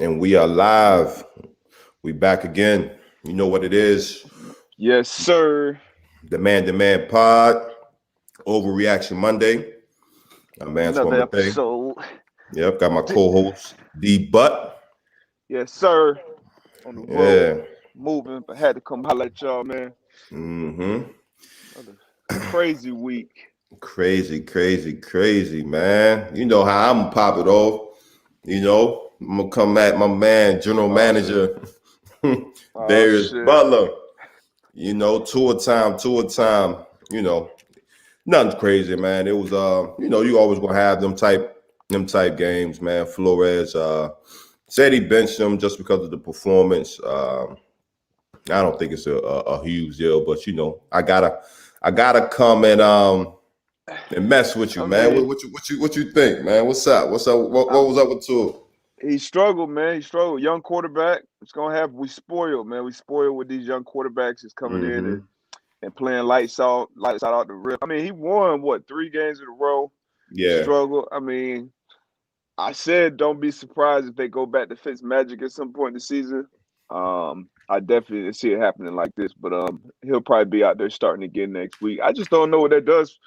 And we are live. We back again. You know what it is. Yes, sir. Demand pod. Overreaction Monday. My man's Another Swama Day. episode. Yep, got my co-host D Butt. Yes, sir. On the Yeah. road, moving, but had to come holler at y'all, man. Mm-hmm. Another crazy week. Crazy, man. You know how I'm gonna pop it off. I'm gonna come at my man, General Manager Oh Darius shit. Butler. Tour time. Nothing crazy, man. It was you always gonna have them type games, man. Flores said he benched him just because of the performance. I don't think it's a huge deal, but I gotta come and mess with you, I man. mean, What you think, man? What's up? What was up with Tua? he struggled, man. He struggled. Young quarterback. It's gonna have. We spoiled, man. We spoiled with these young quarterbacks that's coming in Mm-hmm. and playing lights out the rip. I mean, he won 3 games in a row. Yeah. Struggle. I mean, I said don't be surprised if they go back to Fitzmagic at some point in the season. I definitely see it happening like this, but he'll probably be out there starting again next week. I just don't know what that does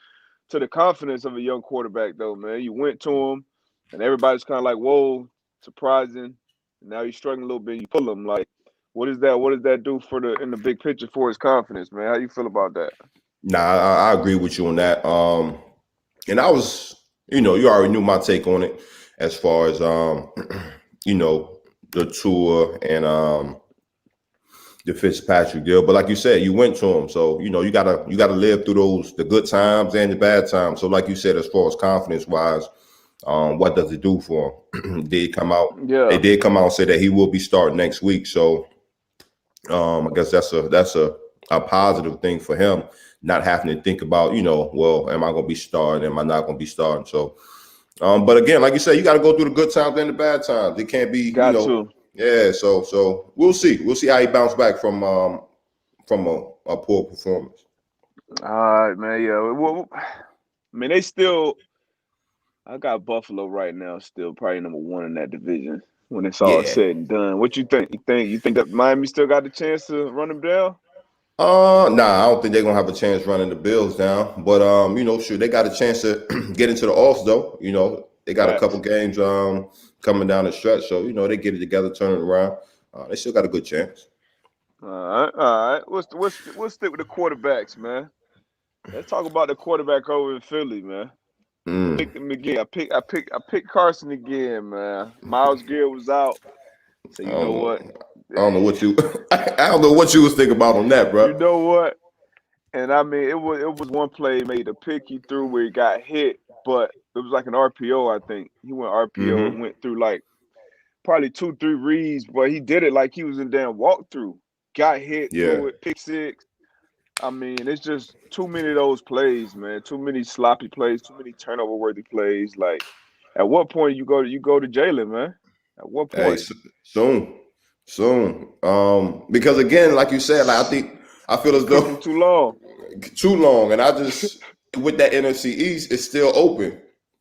to the confidence of a young quarterback, though, man. You went to him, and everybody's kind of like, "Whoa, surprising." And now he's struggling a little bit. You pull him, like, what is that? What does that do for in the big picture for his confidence, man? How you feel about that? Nah, I agree with you on that. And I was, you already knew my take on it as far as the tour and the Fitzpatrick deal. But like you said, you went to him, so you gotta live through the good times and the bad times. So like you said, as far as confidence wise, what does it do for him? They did come out and say that he will be starting next week. So I guess that's a positive thing for him, not having to think about, well, am I going to be starting? Am I not going to be starting? So, but again, like you said, you got to go through the good times and the bad times. It can't be, yeah. So we'll see. We'll see how he bounce back from a poor performance. All right, man. Yeah. Well, I mean, I got Buffalo right now, still probably number one in that division when it's all said and done. What you think? You think that Miami still got the chance to run them down? Nah, I don't think they're gonna have a chance running the Bills down. But sure, they got a chance to get into the offs though. They got a couple games coming down the stretch, so they get it together, turn it around. They still got a good chance. All right. We'll stick with the quarterbacks, man. Let's talk about the quarterback over in Philly, man. I picked him again. I picked Carson again, man. Miles Garrett was out. So you know what? I don't know what you I don't know what you was thinking about on that, bro. You know what? And I mean, it was one play he made a pick he threw where he got hit, but it was like an RPO. I think he went RPO and went through like probably 2-3 reads, but he did it like he was in damn walkthrough. Got hit, threw it, pick six. I mean, it's just too many of those plays, man. Too many sloppy plays, too many turnover-worthy plays. Like, at what point you go to Jalen, man? At what point? Hey, soon. Because again, like you said, like I feel as though too long, and I just with that NFC East, it's still open.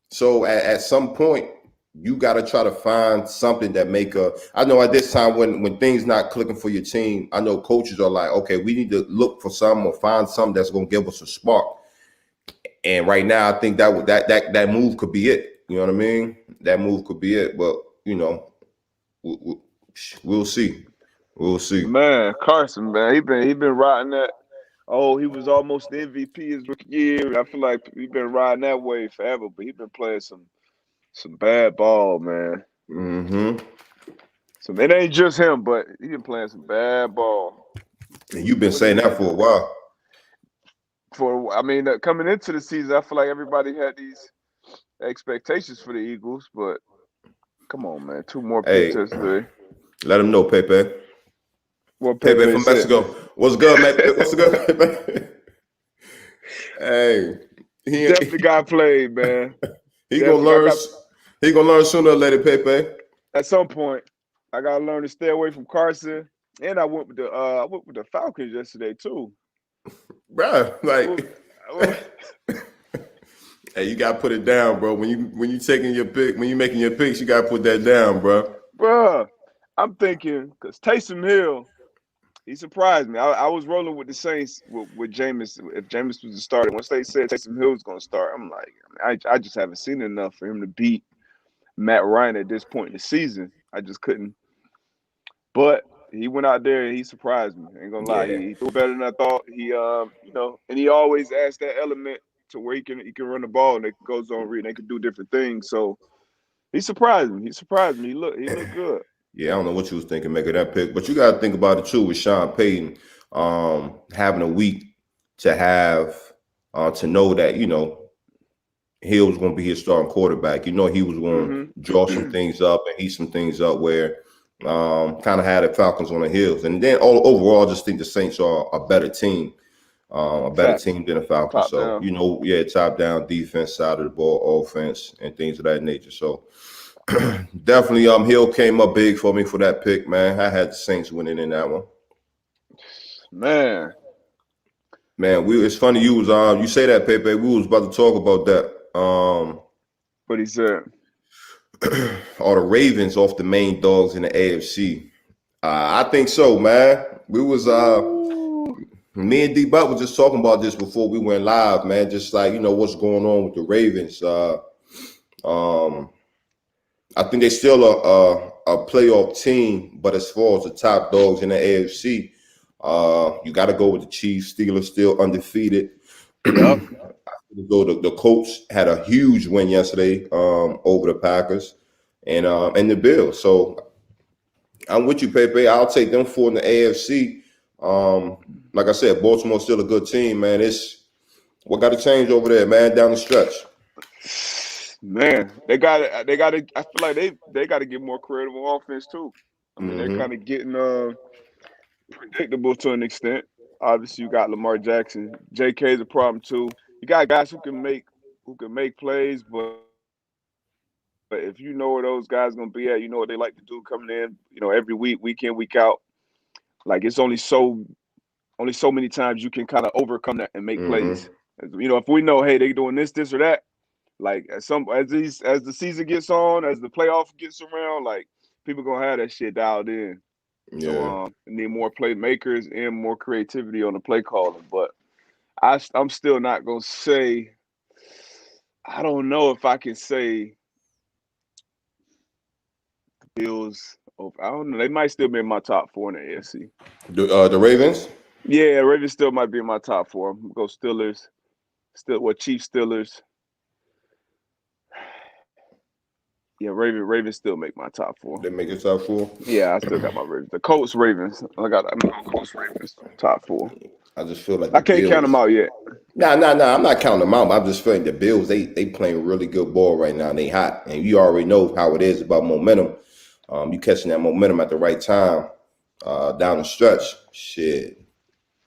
So at some point, you got to try to find something that I know at this time when things not clicking for your team, I know coaches are like, okay, we need to look for some or find something that's going to give us a spark. And right now, I think that move could be it. You know what I mean? That move could be it. But we'll see. We'll see. Man, Carson, man, he been riding that. Oh, he was almost the MVP his rookie year. I feel like he's been riding that way forever, but he's been playing some bad ball, man. So it ain't just him, but he been playing some bad ball. And you've been saying that for a while. Coming into the season, I feel like everybody had these expectations for the Eagles, but come on, man, 2 more picks today. Let him know, Pepe. What Pepe from Mexico. What's good, man? What's good, Pepe? Hey, he definitely got played, man. He gonna learn sooner or later, Pepe. At some point, I gotta learn to stay away from Carson. And I went with the Falcons yesterday too. Bruh, like hey, you gotta put it down, bro. When you taking your pick, when you making your picks, you gotta put that down, bro. Bruh, I'm thinking because Taysom Hill, he surprised me. I was rolling with the Saints with Jameis. If Jameis was the starter, once they said Taysom Hill was going to start, I'm like, I just haven't seen enough for him to beat Matt Ryan at this point in the season. I just couldn't. But he went out there and he surprised me. Ain't gonna lie, Yeah, he threw better than I thought. And he always adds that element to where he can run the ball and it goes on read. They can do different things. So he surprised me. He surprised me. He looked good. yeah. I don't know what you was thinking making that pick, but you got to think about it too with Sean Payton having a week to have to know that Hill was going to be his starting quarterback. He was going to draw some Mm-hmm. things up and heat some things up where kind of had the Falcons on the heels. And then overall, I just think the Saints are a better team. A better Fact. team than the Falcons. Top So, down. top down defense, side of the ball, offense, and things of that nature. So definitely Hill came up big for me for that pick, man. I had the Saints winning in that one. Man, Man, it's funny you say that, Pepe. We was about to talk about that. what he said. Are the Ravens off the main dogs in the AFC? I think so, man. We was Ooh. me and D Butt was just talking about this before we went live, man. Just like what's going on with the Ravens. Um, I think they're still a playoff team, but as far as the top dogs in the AFC, you got to go with the Chiefs. Steelers still undefeated. Yep. Though the Colts had a huge win yesterday over the Packers and the Bills. So I'm with you, Pepe. I'll take them four in the AFC. Like I said, Baltimore's still a good team, man. It's what got to change over there, man, down the stretch. Man, they got to. They got to. I feel like they got to get more creative on offense too. I mean, they're Mm-hmm. kind of getting predictable to an extent. Obviously, you got Lamar Jackson. J.K. is a problem too. You got guys who can make plays, but if you know where those guys gonna be at, you know what they like to do coming in. Every week in, week out. Like it's only so many times you can kind of overcome that and make Mm-hmm. plays. If we know, hey, they doing this or that. Like as the season gets on, as the playoff gets around, like people gonna have that shit dialed in. So Yeah. need more playmakers and more creativity on the play calling. But I'm still not gonna say. I don't know if I can say Bills. I don't know. They might still be in my top four in the AFC. The Ravens. Yeah, Ravens still might be in my top four. Go Steelers. Chiefs, Steelers. Yeah, Ravens still make my top four. They make it top four. Yeah, I still got my Ravens. The Colts, Ravens. I'm going Colts, Ravens, top four. I just feel like I the can't count them Bills. out yet. Nah. I'm not counting them out. I'm just feeling the Bills. They playing really good ball right now. And they hot, and you already know how it is about momentum. You catching that momentum at the right time down the stretch. Shit.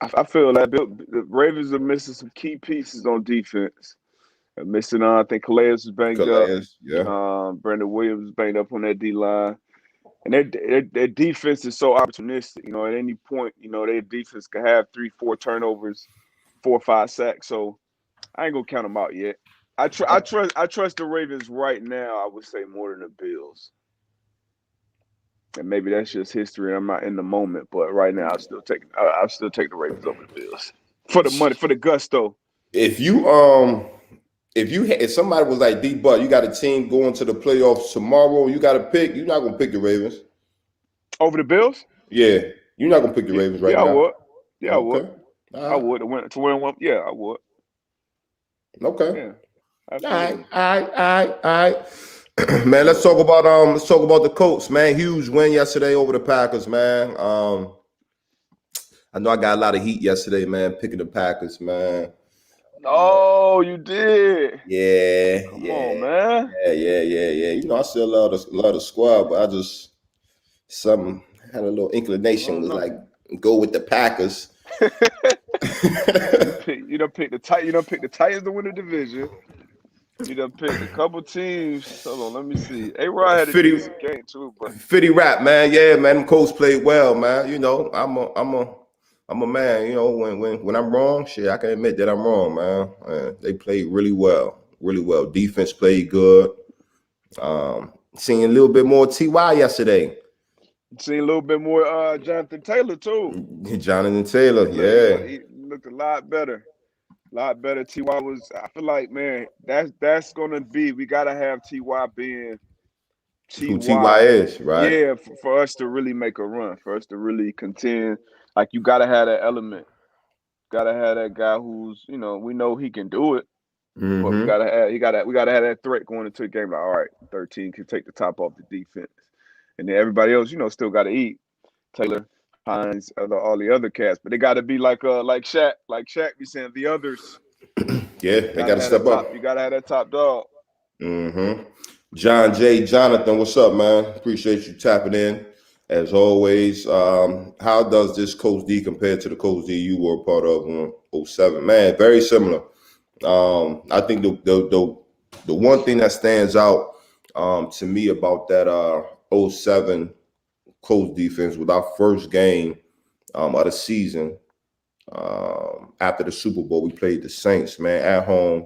I feel that the Ravens are missing some key pieces on defense. They're missing, I think Calais is banged up. Calais, yeah. Brandon Williams is banged up on that D line. And their defense is so opportunistic. At any point, their defense can have 3, 4 turnovers, 4 or 5 sacks. So I ain't gonna count them out yet. I trust the Ravens right now. I would say more than the Bills, and maybe that's just history. I'm not in the moment, but right now I still take the Ravens over the Bills for the money, for the gusto. If you if somebody was like D Butt, you got a team going to the playoffs tomorrow, you got to pick. You're not gonna pick the Ravens. Over the Bills? Yeah, you're not gonna pick the Yeah, Ravens right yeah, I now. would. Yeah, I would. Okay. All I right. would to win one. Yeah, I would. Okay. Yeah, All right. absolutely. All right. Man, let's talk about the Colts, man. Huge win yesterday over the Packers, man. I know I got a lot of heat yesterday, man, picking the Packers, man. Oh, you did. Yeah, Come on, yeah, man. yeah. I still love the squad, but I just some had a little I inclination don't was know. like go with the Packers. You done picked the Titans to win the division. You done picked a couple teams. Hold on, let me see. A-Rod had a 50, decent game too, but 50 rap, man. Yeah, man. Them Colts played well, man. I'm a man. When I'm wrong, shit, I can admit that I'm wrong, man. They played really well, really well. Defense played good. Seeing a little bit more Ty yesterday. Seen a little bit more Jonathan Taylor too. Jonathan Taylor, yeah. He looked a lot better. A lot better. Ty was. I feel like, man, that's gonna be. We gotta have Ty being Who Ty Ty. is, right? Yeah, for us to really make a run, for us to really contend. Like you gotta have that element. Gotta have that guy who's, we know he can do it, but we Mm-hmm. gotta have we gotta have that threat going into the game. Like, all right, 13 can take the top off the defense, and then everybody else, still gotta eat. Taylor, Hines, all the other cats, but they gotta be like Shaq, be saying the others. Yeah, You they gotta got to have that step top. up. You gotta have that top dog. Mm-hmm. John J. Jonathan, what's up, man? Appreciate you tapping in. As always, how does this Coach D compare to the Coach D you were a part of in '07? Man, very similar. I think the one thing that stands out to me about that '07 Coach defense was our first game of the season. After the Super Bowl, we played the Saints, man, at home,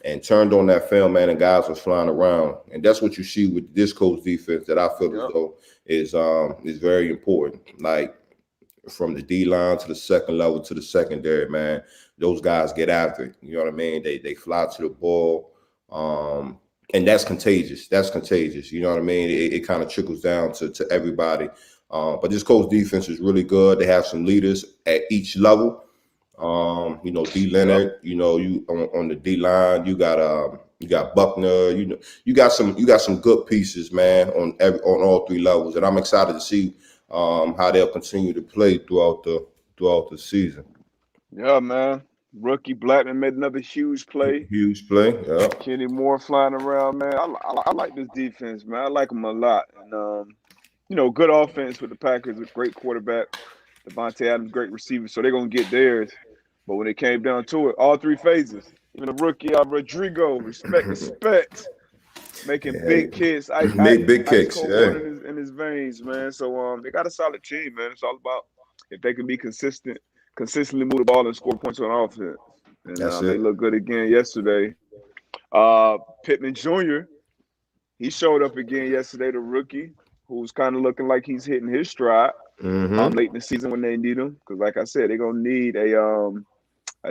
and turned on that film, man, and guys was flying around. And that's what you see with this Coach defense that I feel as Yep. though is very important. Like from the D line to the second level to the secondary, man, those guys get after it. You know what I mean? They fly to the ball. And that's contagious. That's contagious. You know what I mean? It kind of trickles down to everybody. But this Coach defense is really good. They have some leaders at each level. D Yep. Leonard, you on the D line, you got Buckner, you got some good pieces, man, on all three levels. And I'm excited to see how they'll continue to play throughout the season. Yeah, man. Rookie Blackman made another huge play. Huge play. Yeah. Kenny Moore flying around, man. I like this defense, man. I like them a lot. And good offense with the Packers, a great quarterback. Devontae Adams, great receiver, so they're gonna get theirs. But when it came down to it, all three phases, even the rookie Rodrigo, respect, making Hey, big kicks, make big ice kicks. cold Yeah. water in his veins, man. So they got a solid team, man. It's all about if they can be consistently move the ball and score points on offense. And That's they it. look good again yesterday. Pittman Jr. He showed up again yesterday, the rookie, who's kind of looking like he's hitting his stride Mm-hmm. late in the season when they need him. Because, like I said, they're gonna need a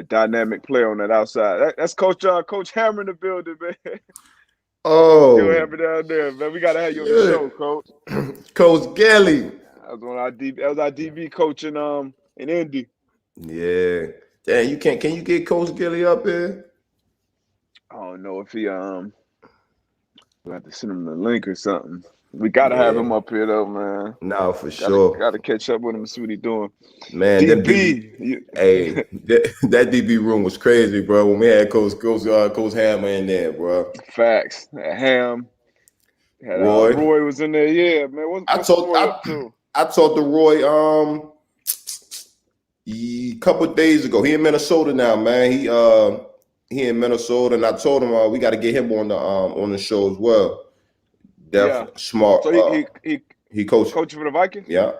dynamic player on that outside. That's Coach Hammer in the building, man. Still Oh, Hammer down there, man. We gotta have you on the shit. show, Coach. Coach Gelly. That was our DB coach in Indy. Yeah. Damn, can you get Coach Gilly up here? I don't know if we'll have to send him the link or something. We gotta have Yeah. him up here though, man. No, for Gotta sure. gotta catch up with him and see what he's doing. Man, them DB, DB, hey, that DB room was crazy, bro. When we had Coach Hammer in there, bro. facts. Ham had Roy, Roy was in there. Yeah, man. I What's told Roy up to? I talked to Roy a couple of days ago. He in Minnesota now, man. He in Minnesota, and I told him we got to get him on the show as well. Yeah. Definitely smart. So he He coached. coaching for the Vikings. Yeah,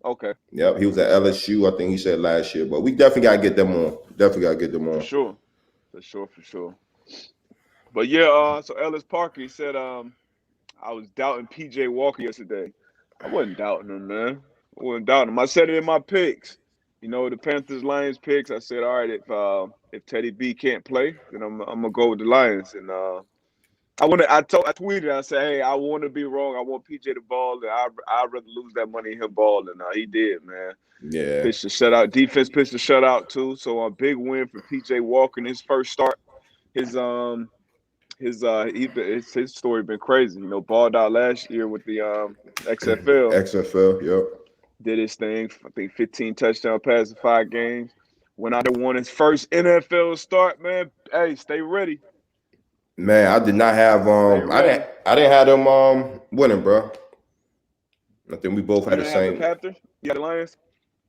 Okay, yeah. He was at LSU, I think he said last year. But we definitely got to get them on. Definitely got to get them for on. sure, for sure. But yeah, so Ellis Parker, he said, I was doubting PJ Walker yesterday. I wasn't doubting him, man. I wasn't doubting him. I said it in my picks. The Panthers Lions picks. I said, all right, if Teddy B can't play, then I'm gonna go with the Lions. And I tweeted. I said, hey, I want to be wrong. I want PJ to ball, and I'd rather lose that money in him ball. And he did, man. Yeah. Pitched a shutout. Defense pitched a shutout too. So a big win for PJ Walker in his first start. His his story been crazy. Balled out last year with the XFL. XFL, yep. Did his thing. I think 15 touchdown passes, 5 games. Went out and won his first NFL start. Man, hey, stay ready. Man, I did not have Stay ready. I didn't have them winning, bro. I think we both You had the didn't have the same. Panthers. You had the Lions.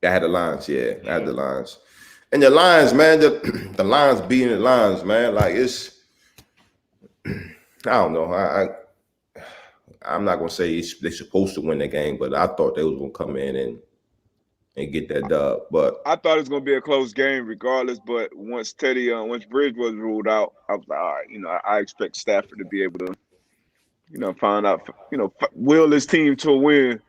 I had the Lions, yeah. I had Yeah. the Lions. And the Lions, man, the Lions being the Lions, man, like it's I don't know. I'm not gonna say they're supposed to win the game, but I thought they was gonna come in and get that dub. But I thought it was gonna be a close game regardless, but once Bridge was ruled out, I was like, all right, I expect Stafford to be able to, find out, will his team to a win.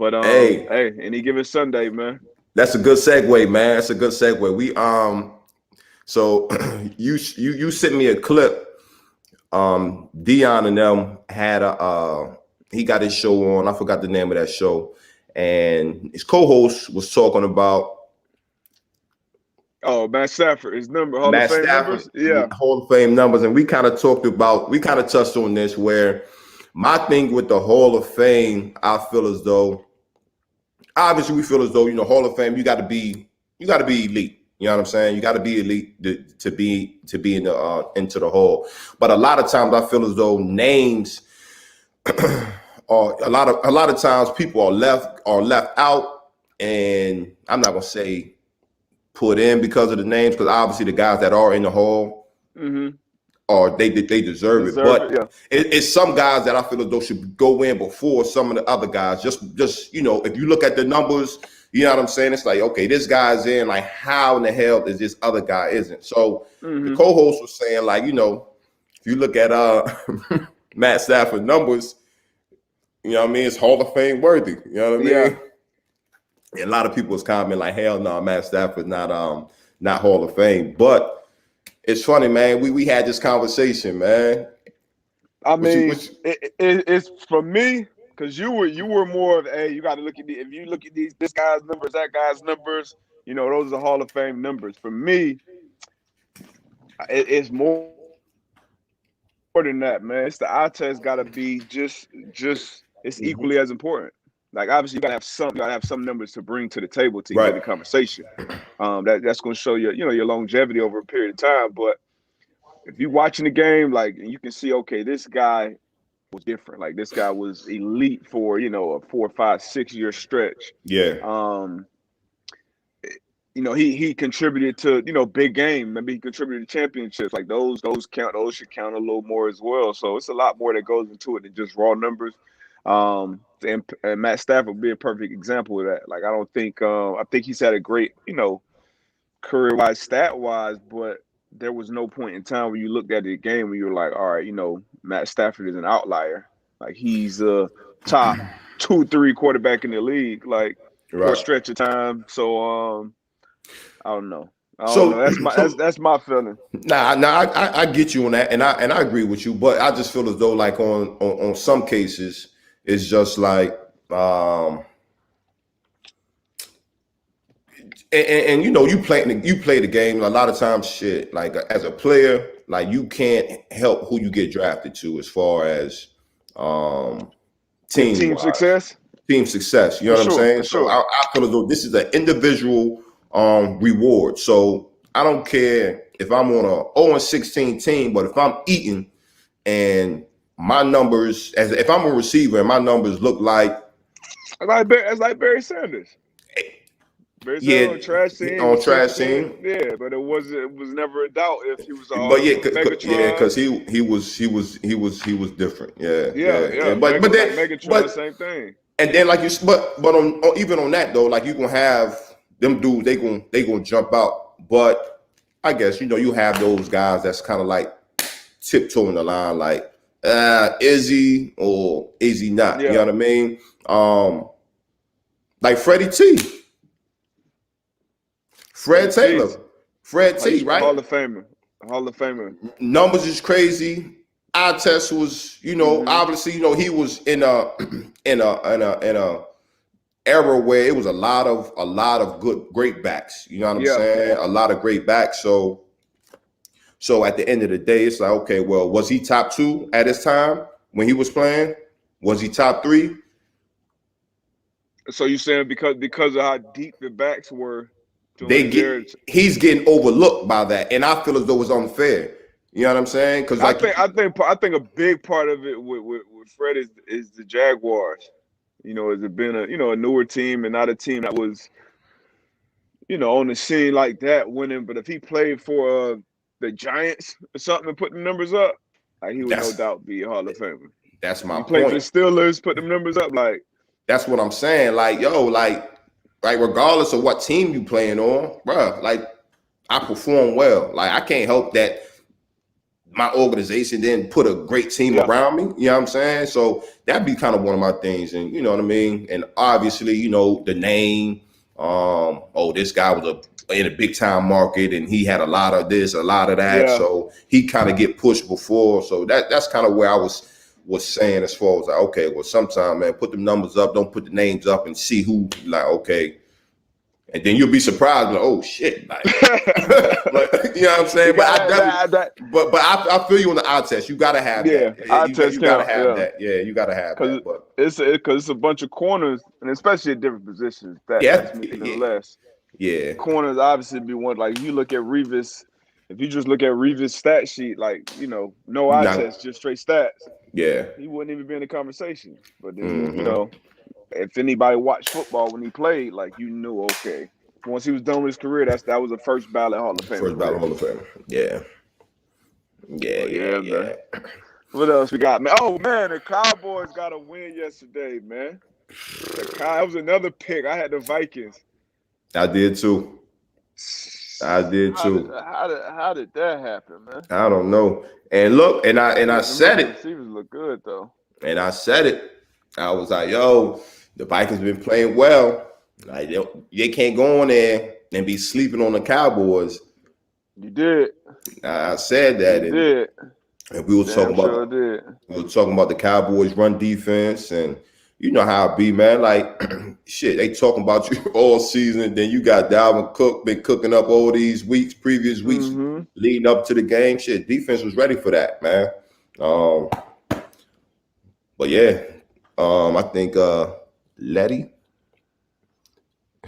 But Hey, hey, any given Sunday, man. that's a good segue, man. That's a good segue. So you sent me a clip. Dion and them had he got his show on. I forgot the name of that show, and his co-host was talking about Oh, Matt Stafford, his Hall of Matt Fame Stafford, numbers. Yeah. Hall of Fame numbers, and we kind of touched on this. Where my thing with the Hall of Fame, I feel as though, obviously, we feel as though Hall of Fame, you got to be elite. You know what I'm saying? You got to be elite to be in the into the Hall. But a lot of times, I feel as though names, or a lot of times, people are left out, and I'm not gonna say put in because of the names, because obviously the guys that are in the Hall, or they deserve it. But Yeah. it's some guys that I feel as though should go in before some of the other guys. Just if you look at the numbers, you know what I'm saying? It's like, okay, this guy's in. Like, how in the hell is this other guy isn't? So the co-host was saying, like, if you look at Matt Stafford numbers, you know what I mean? It's Hall of Fame worthy. You know what I mean? Yeah. And a lot of people was commenting like, hell no, Matt Stafford not Hall of Fame. But it's funny, man. We had this conversation, man. I mean, it's for me, because you were more of, hey, you got to look at if you look at this guy's numbers, that guy's numbers, those are Hall of Fame numbers. For me, it's more than that, man. It's the eye test got to be just it's equally as important. Like, obviously, you gotta have some numbers to bring to the table to get the conversation. That's going to show your longevity over a period of time. But if you're watching the game, like, you can see, okay, this guy was different. Like, this guy was elite for a 4, 5, 6 year stretch. Yeah. He contributed to big game. Maybe he contributed to championships. Like, those count. Those should count a little more as well. So it's a lot more that goes into it than just raw numbers. And Matt Stafford would be a perfect example of that. Like, I don't think I think he's had a great career-wise, stat-wise, but there was no point in time where you looked at the game where you were like, all right, Matt Stafford is an outlier. Like, he's a top 2-3 quarterback in the league, like, for a stretch of time. So I don't know. That's my feeling. Nah, I get you on that, and I agree with you, but I just feel as though, like, on some cases, it's just like and you play the game a lot of times. Shit, like, as a player, like, you can't help who you get drafted to as far as team success. Team success. You know what I'm saying? So I feel as though this is an individual reward. So I don't care if I'm on a 0-16 team, but if I'm eating and my numbers, as if I'm a receiver and my numbers look like Barry Sanders. Barry Sanders on trash team. Yeah, but it was never a doubt if he was Megatron. Because he was different. Yeah. But then Megatron, same thing. And then, like, but on even on that though, like, you gonna have them dudes, they gonna jump out. But I guess you have those guys that's kind of like tiptoeing the line, like, is he or is he not? Yeah. You know what I mean? Like Freddie T. Fred Taylor. Fred T, right? Hall of Famer. Numbers is crazy. Eye test was, obviously, he was in a era where it was a lot of great backs. You know what I'm saying? A lot of great backs. So at the end of the day, it's like, okay, well, was he top 2 at his time when he was playing? Was he top 3? So you saying because of how deep the backs were, he's getting overlooked by that, and I feel as though it's unfair. You know what I'm saying? Because I think a big part of it with Fred is the Jaguars. Has it been a newer team and not a team that was on the scene like that winning. But if he played for the Giants or something and put the numbers up, like, he would no doubt be a Hall of Famer. That's my point. He played for the Steelers, put them numbers up, like. That's what I'm saying. Like, yo, like regardless of what team you playing on, bro, like, I perform well. Like, I can't help that my organization didn't put a great team around me. You know what I'm saying? So that'd be kind of one of my things. And you know what I mean? And obviously, you know, the name, this guy was in a big time market and he had a lot of this, a lot of that. Yeah. So he kind of get pushed before. So that's kind of where I was saying as far as like, okay, well, sometime, man, put the numbers up, don't put the names up and see who, like, okay. And then you'll be surprised, like, oh shit, like, like, you know what I'm saying? But I definitely, but I feel you on the eye test. You gotta have that. Eye You test gotta count, have that. Yeah, you gotta have that. But it's a bunch of corners, and especially at different positions. That's meaning less. Yeah, corners obviously be one. Like you look at Revis, if you just look at Revis' stat sheet, like you know, no eye test, just straight stats. Yeah, he wouldn't even be in the conversation. But then you know, if anybody watched football when he played, like you knew, okay, once he was done with his career, that was a first ballot Hall of Fame. First ballot Hall of Fame. Yeah. Man. What else we got, man? Oh man, the Cowboys got a win yesterday, man. That was another pick. I had the Vikings. I did too. How did that happen, man? I don't know. And look, and I said it. Receivers look good though. And I said it. I was like, yo, the Vikings been playing well. Like they can't go on there and be sleeping on the Cowboys. You did. I said that. You did. And we were talking about the Cowboys' run defense, and you know how it be, man. Like, shit, they talking about you all season, and then you got Dalvin Cook been cooking up all these previous weeks leading up to the game. Shit, defense was ready for that, man. But yeah, I think Letty.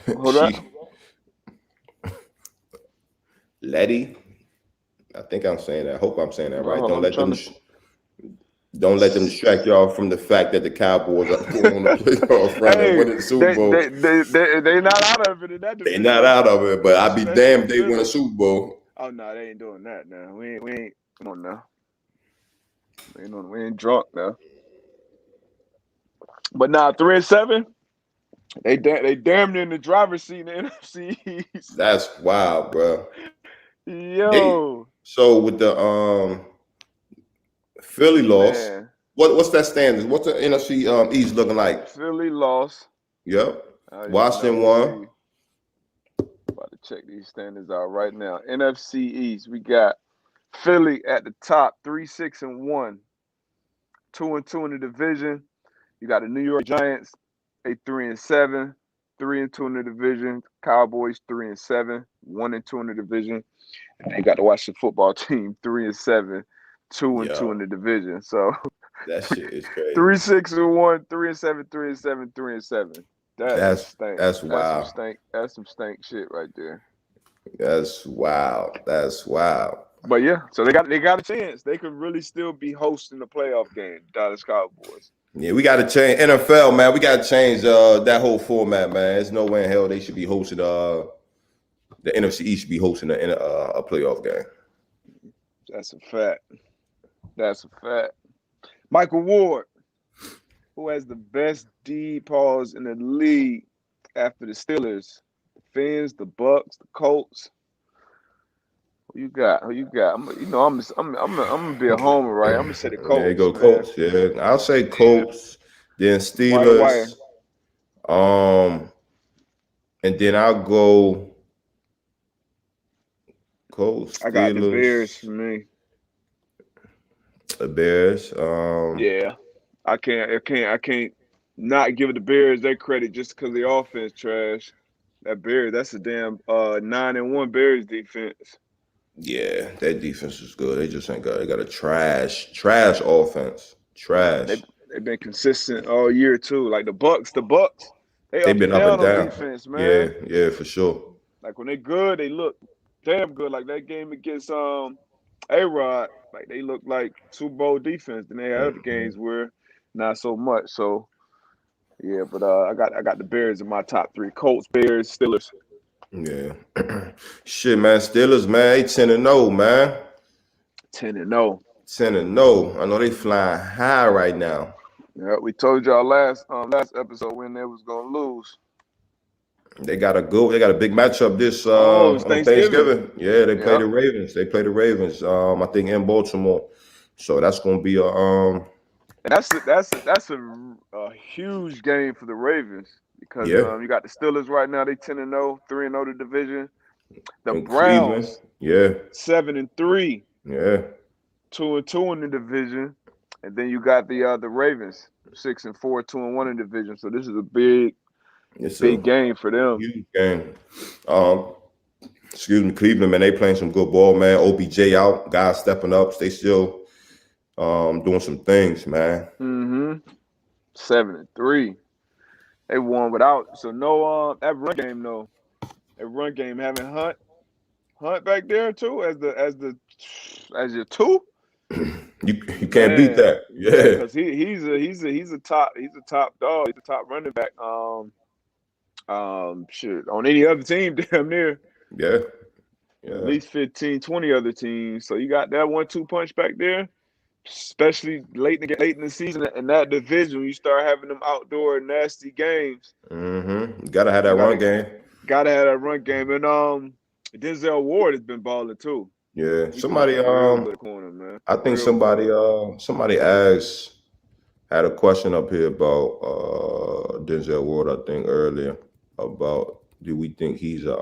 Hold on. Letty. I think I'm saying that. I hope I'm saying that right. Don't let them distract y'all from the fact that the Cowboys are going on the playoff run and winning the Super Bowl. They not out of it in that division. They're not out of it, but I'd be damned if they win a Super Bowl. Oh no, they ain't doing that now. We ain't come on now. We ain't drunk now. But now 3-7, they damn near in the driver's seat in the NFC East. That's wild, bro. Yo. So with the Philly loss, what's that standing? What's the NFC East looking like? Philly lost. Yep. Washington won. About to check these standings out right now. NFC East, we got Philly at the top, 3-6-1, 2-2 in the division. You got the New York Giants, 3-7, 3-2 in the division. Cowboys 3-7, 1-2 in the division. And they got the Washington football team 3-7, 2-2 in the division. So that shit is crazy. 3-6-1, 3-7, 3-7, 3-7. That's wild. That's some stank shit right there. That's wild. But yeah, so they got a chance. They could really still be hosting the playoff game, Dallas Cowboys. Yeah, we got to change NFL, man. We got to change that whole format, man. There's no way in hell they should be hosting the NFC East should be hosting a playoff game. That's a fact. Michael Ward, who has the best D pause in the league after the Steelers, the Fins, the Bucks, the Colts. Who you got? I'm gonna be a homer, right? I'm gonna say the Colts. There you go, Colts. Yeah, I'll say Colts, then Steelers. And then I'll go Colts. Steelers. I got the Bears for me. The Bears. Yeah, I can't not give the Bears their credit just because the offense trash. That's a damn 9-1 Bears defense. Yeah, their defense is good. They just ain't got. They got a trash offense. Trash. They've been consistent all year too. Like the Bucks. They've been up and down on defense, man. Yeah, for sure. Like when they're good, they look damn good. Like that game against A-Rod, like they look like Super Bowl defense. Then they had other games where not so much. So yeah, but I got the Bears in my top three: Colts, Bears, Steelers. Yeah. Shit, man. Steelers, man. They 10-0, man. 10-0. 10-0. I know they flying high right now. Yeah, we told y'all last episode when they was gonna lose. They got a big matchup this Oh, it's on Thanksgiving. Thanksgiving. Yeah, they play Yep. the Ravens. They play the Ravens. I think in Baltimore. So that's gonna be a And that's a huge game for the Ravens because yeah, you got the Steelers right now. They 10-0, 3-0 the division. The in Cleveland. Browns Yeah, 7-3, yeah. 2-2 in the division, and then you got the Ravens 6-4, 2-1 in the division. So this is a It's a big game for them. huge game. Um, excuse me, Cleveland, man, they playing some good ball, man. OBJ out, guys stepping up. They still doing some things, man. 7-3. They won without no that run game though. That run game having Hunt back there too as your two. You can't beat Man, that. yeah, Yeah. because he's a top dog. He's a top running back. Shit, on any other team, damn near Yeah. at Yeah. least 15, 20 other teams. So you got that 1-2 punch back there, especially late in the season in that division. When you start having them outdoor nasty games. You gotta have that You run game. gotta have that run game, and Denzel Ward has been balling too. Yeah. He's been looking real good at Somebody corner, man. I think Real good. somebody asked had a question up here about Denzel Ward, I think earlier, about do we think he's a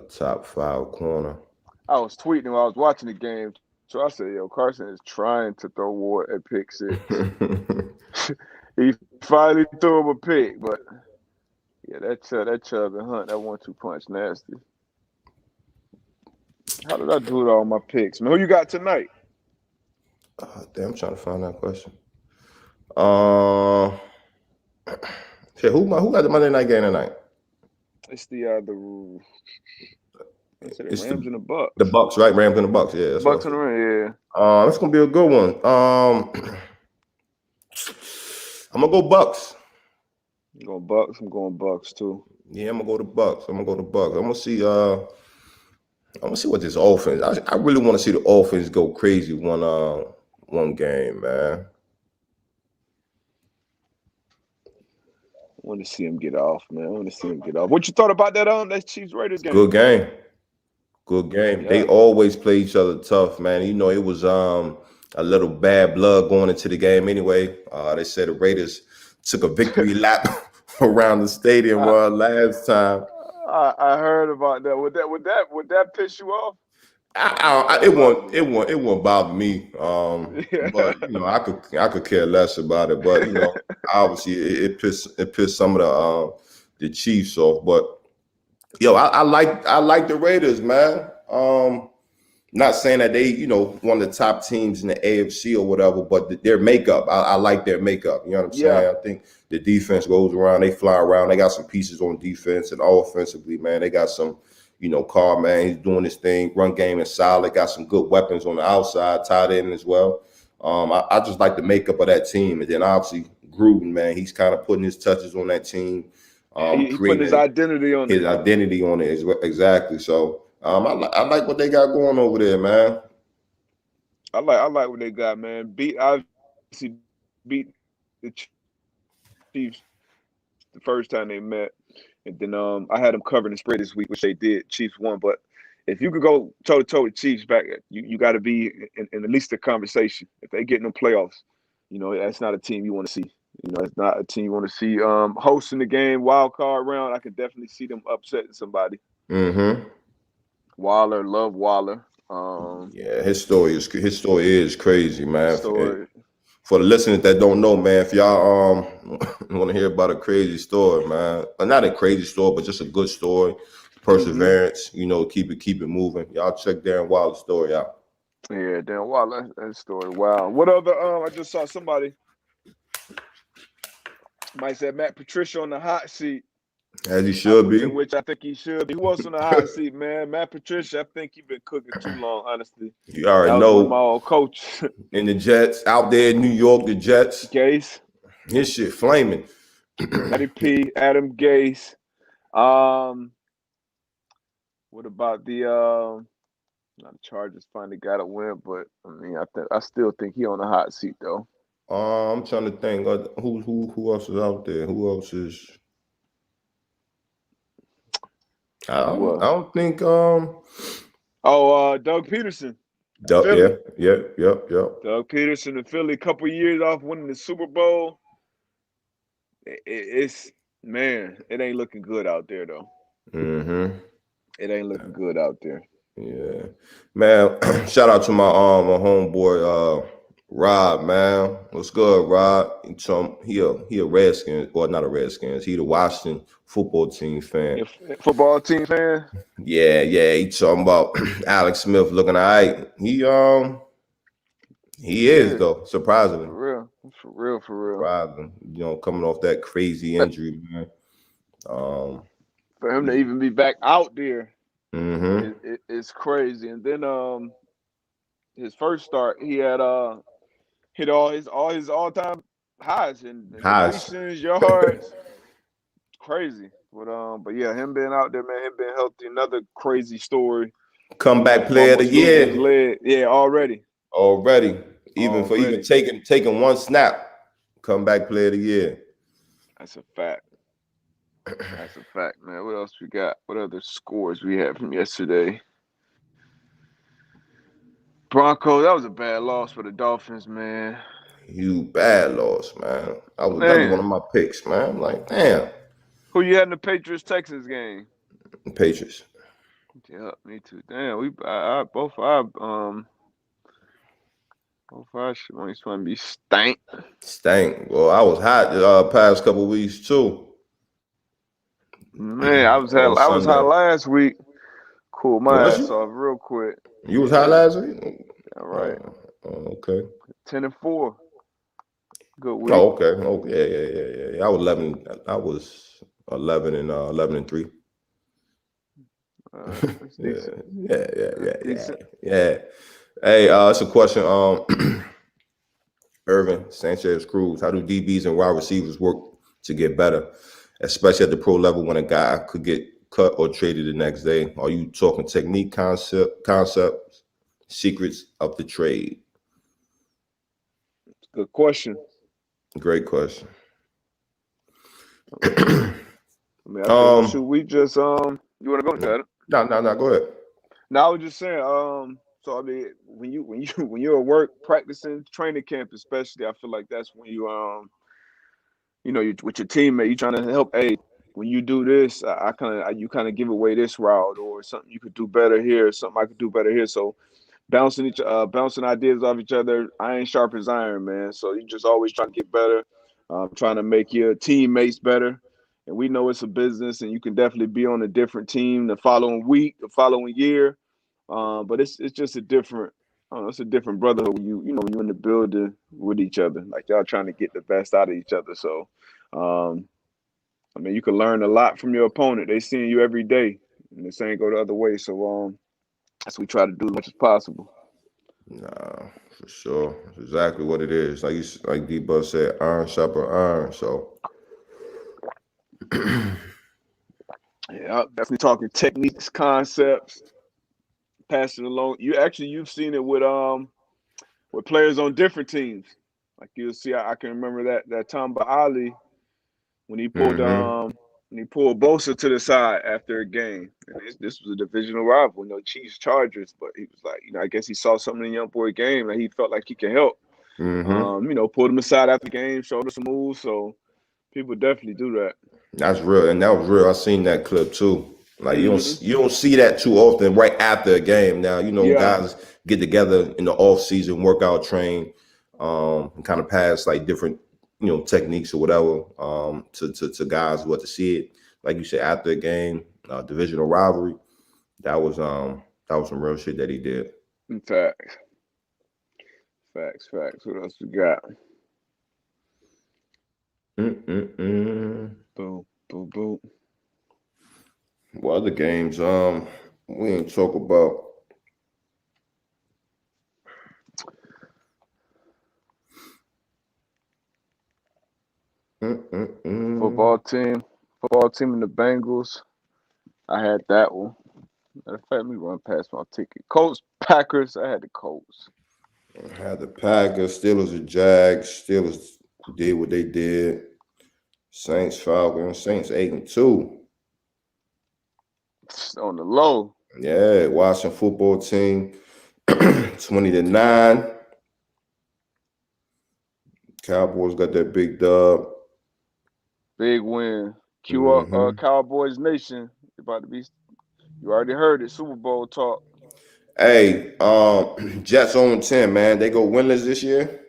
top 5 corner? I was tweeting while I was watching the game, so I said, "Yo, Carson is trying to throw Ward at pick six." He finally threw him a pick, but yeah, that Chubb and Hunt, that 1-2 punch, nasty. How did I do it all my picks, man? Who you got tonight? Damn, I'm trying to find that question. Uh, yeah, who got the Monday night game tonight? It's the It's Rams and the the Bucks. Bucks, right? Rams and the Bucks. Yeah, that's what I Bucks on said. the Rams, That's gonna be a good one. I'm gonna go Bucks. yeah. I'm going Bucks. I'm going Bucks too. Yeah, I'm gonna go to Bucks. I'm gonna see. I'm gonna see what this offense. I really want to see the offense go crazy one game, man. I want to see him get off, man. I want to see him get off. What you thought about that Chiefs Raiders game? Good game. Good game. They Yeah. always play each other tough, man. You know, it was a little bad blood going into the game anyway. They said the Raiders took a victory lap around the stadium I, last time. I heard about that. Would that piss you off? It That bother won't me. it won't bother me. Yeah. But you know, I could care less about it. But you know, obviously it pissed some of the Chiefs off. But yo, I like the Raiders, man. Not saying that they, you know, one of the top teams in the AFC or whatever, but their makeup, I like their makeup. You know what I'm Yeah. saying? I think the defense goes around, they fly around. They got some pieces on defense and offensively, man. They got some, you know, Carr, man, he's doing his thing. Run game is solid. Got some good weapons on the outside, tied in as well. I just like the makeup of that team. And then obviously Gruden, man, he's kind of putting his touches on that team, He putting his creating identity on it. his identity on it exactly. So I like what they got going over there, man. I like what they got, man. Obviously beat the Chiefs the first time they met, and then I had them covering the spread this week, which they did. Chiefs won, but if you could go toe to toe with Chiefs back, you got to be in at least a conversation. If they get in the playoffs, you know that's not a team you want to see. You know, it's not a team you want to see hosting the game, wild card round. I could definitely see them upsetting somebody. Mm-hmm. Waller, love Waller. Yeah, his story is crazy, man. Story. For the listeners that don't know, man, if y'all want to hear about a crazy story, man, not a crazy story, but just a good story, perseverance, you know, keep it moving. Y'all check Darren Wilder's story out. Yeah, damn Waller. That story. Wow. What other? I just saw somebody might say Matt Patricia on the hot seat. As he should be. Which I think he should be. Who else on the hot seat, man? Matt Patricia. I think he been cooking too long, honestly. You already That was one of know. my old coaches. In the Jets, out there in New York, the Jets. Gase. His shit flaming. Matty P. Adam Gase. What about the Chargers finally got a win, but I mean I still think he on the hot seat though. I'm trying to think who else is out there. Who else is? I don't think Doug Peterson, Yeah, Philly. yeah. Doug Peterson and Philly, a couple years off winning the Super Bowl. It's man, it ain't looking good out there though. Mm-hmm. It ain't looking good out there. Yeah, man. Shout out to my homeboy Rob, man. What's good, Rob? He a Redskins, or not a Redskins. He the Washington football team fan. Your football team fan? Yeah. He talking about Alex Smith looking alright. He is Yeah, though, surprisingly. for real. Surprising. Coming off that crazy injury, man. Um, For him to even be back out there, mm-hmm. it's crazy. And then his first start, he had hit all his all time highs in Highs. completions, yards, crazy. But yeah, him being out there, man, him being healthy, another crazy story. Comeback Went from player of the almost losing his year leg, yeah, already. already. Even Already. taking one snap. Comeback player of the year. That's a fact. That's a fact, man. What else we got? What other scores we had from yesterday? Broncos, that was a bad loss for the Dolphins, man. You bad loss, man. That was one Man, of my picks, man. I'm like, damn. who you had in the Patriots Texans game? Patriots. Yeah, me too. Damn, both our shit to be stank. Stank. Well, I was hot past couple weeks too. Man, On I was hot Sunday. last week. Cool my Was ass you? off real quick. You was hot Yeah, last week? all right. Oh, okay. 10-4. Good week. Oh, okay. Oh, yeah. I was 11. I was 11 and 3. That's decent. That's Yeah. decent. Yeah. Hey, it's a question. Irvin Sanchez Cruz. How do DBs and wide receivers work to get better, especially at the pro level when a guy could get cut or traded the next day? Are you talking technique, concepts, secrets of the trade? Good question. Great question. I mean, I think should we just you want to go into that? No. Go ahead. No, I was just saying so I mean when you're at work practicing training camp especially I feel like that's when you with your teammate you trying to help. Hey, when you do this, I kind of you kind of give away this route or something you could do better here, something I could do better here. So bouncing ideas off each other, iron sharpens iron, man. So you just always trying to get better, trying to make your teammates better. And we know it's a business, and you can definitely be on a different team the following week, the following year. But it's just a different, I don't know, it's a different brotherhood when when you're in the building with each other, like y'all trying to get the best out of each other. So, um, I mean, you can learn a lot from your opponent. They seeing you every day, and the same go the other way. So, that's what we try to do as much as possible. Nah, for sure. That's exactly what it is. Like D Buzz said, iron sharper iron. So Yeah, definitely talking techniques, concepts, passing along. You've seen it with players on different teams. Like you'll see, I can remember that Tamba Ali when he pulled mm-hmm. Bosa to the side after a game. And this was a divisional rival, Chiefs Chargers. But he was like, I guess he saw something in young boy game that he felt like he could help. Mm-hmm. Pulled him aside after the game, showed us some moves. So people definitely do that. That's real, and that was real. I seen that clip too. Like Hmm. you don't see that too often right after a game. Now Yeah, guys get together in the off season, workout, train, and kind of pass like different techniques or whatever to guys who have to see it. Like you said, after a game, divisional rivalry. That was some real shit that he did. in fact. Facts. What else we got? Mm-mm-mm. Boom. What other games? We ain't talk about. Mm-mm-mm. Football team. Football team and the Bengals. I had that one. Matter of fact, let me run past my ticket. Colts, Packers. I had the Colts. Had the Packers, Steelers, the Jags. Steelers did what they did. Saints, Falcons. Saints 8-2. On the low. Yeah, Washington football team 20-9. Cowboys got that big dub. Big win. Cue up Mm-hmm. Cowboys Nation. About to be. You already heard it. Super Bowl talk. Hey, Jets on 10, man. They go winless this year.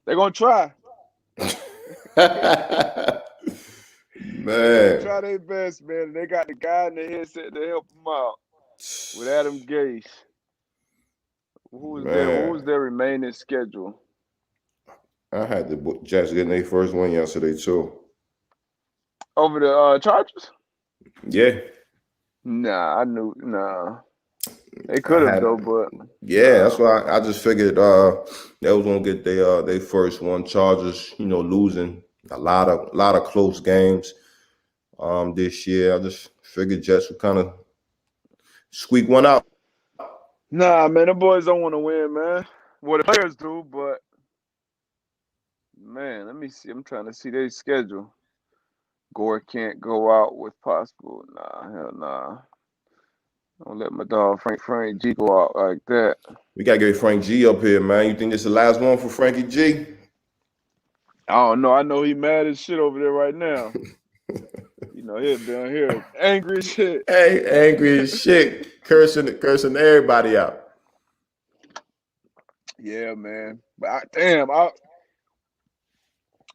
They're gonna try. They're gonna Man, try their best, man. They got the guy in the headset to help them out with Adam Gase. Who was there? Who was man. their remaining schedule? I had the Jets getting their first win yesterday too. Over the Chargers? Yeah, Nah, I knew. Nah, they I could have though, had. but Yeah, that's why I just figured they was gonna get their first one. Chargers, losing a lot of close games this year. I just figured Jets would kind of squeak one out. nah, man, the boys don't want to win, man. Well, the players do, but man, let me see. I'm trying to see their schedule. Gore can't go out with possible. Nah, hell nah. Don't let my dog Frank G go out like that. We gotta get Frank G up here, man. You think this is the last one for Frankie G? I don't know. I know he mad as shit over there right now. He'll down here angry as shit. Hey, angry as shit, cursing everybody out. Yeah, man. But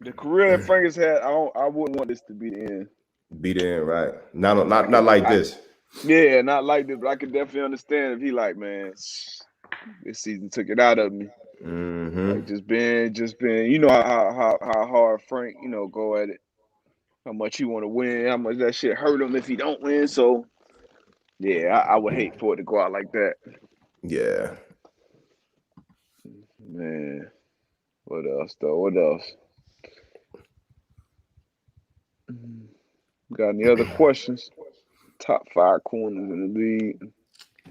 the career that Frank has had, I wouldn't want this to be the end. Be there, right? Not like this. Yeah, not like this, but I could definitely understand if he like, man, this season took it out of me. Mm-hmm. Like just being, you know how hard Frank, go at it. How much he want to win, how much that shit hurt him if he don't win. So yeah, I would hate for it to go out like that. Yeah. Man, what else though? What else? Got any other questions? Top 5 corners in the league.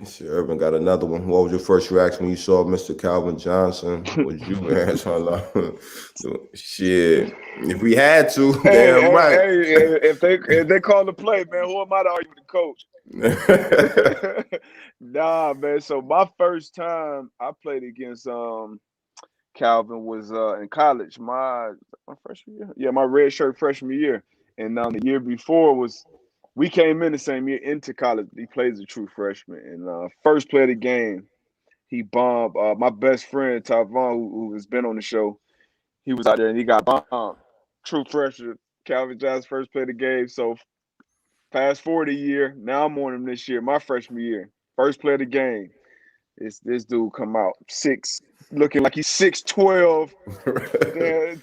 See, Urban got another one. What was your first reaction when you saw Mr. Calvin Johnson? Was you answering shit? If we had to, damn right. If they call the play, man, who am I to argue with the coach? Nah, man. So my first time I played against Calvin was in college. My freshman year, yeah, my red shirt freshman year, and the year before was we came in the same year into college. He plays a true freshman, and first play of the game, he bombed. My best friend Tavon, who has been on the show, he was out there and he got bombed. True freshman, Calvin Johnson first play of the game. So fast forward a year, now I'm on him this year, my freshman year, first play of the game. This dude come out looking like he's 6'12".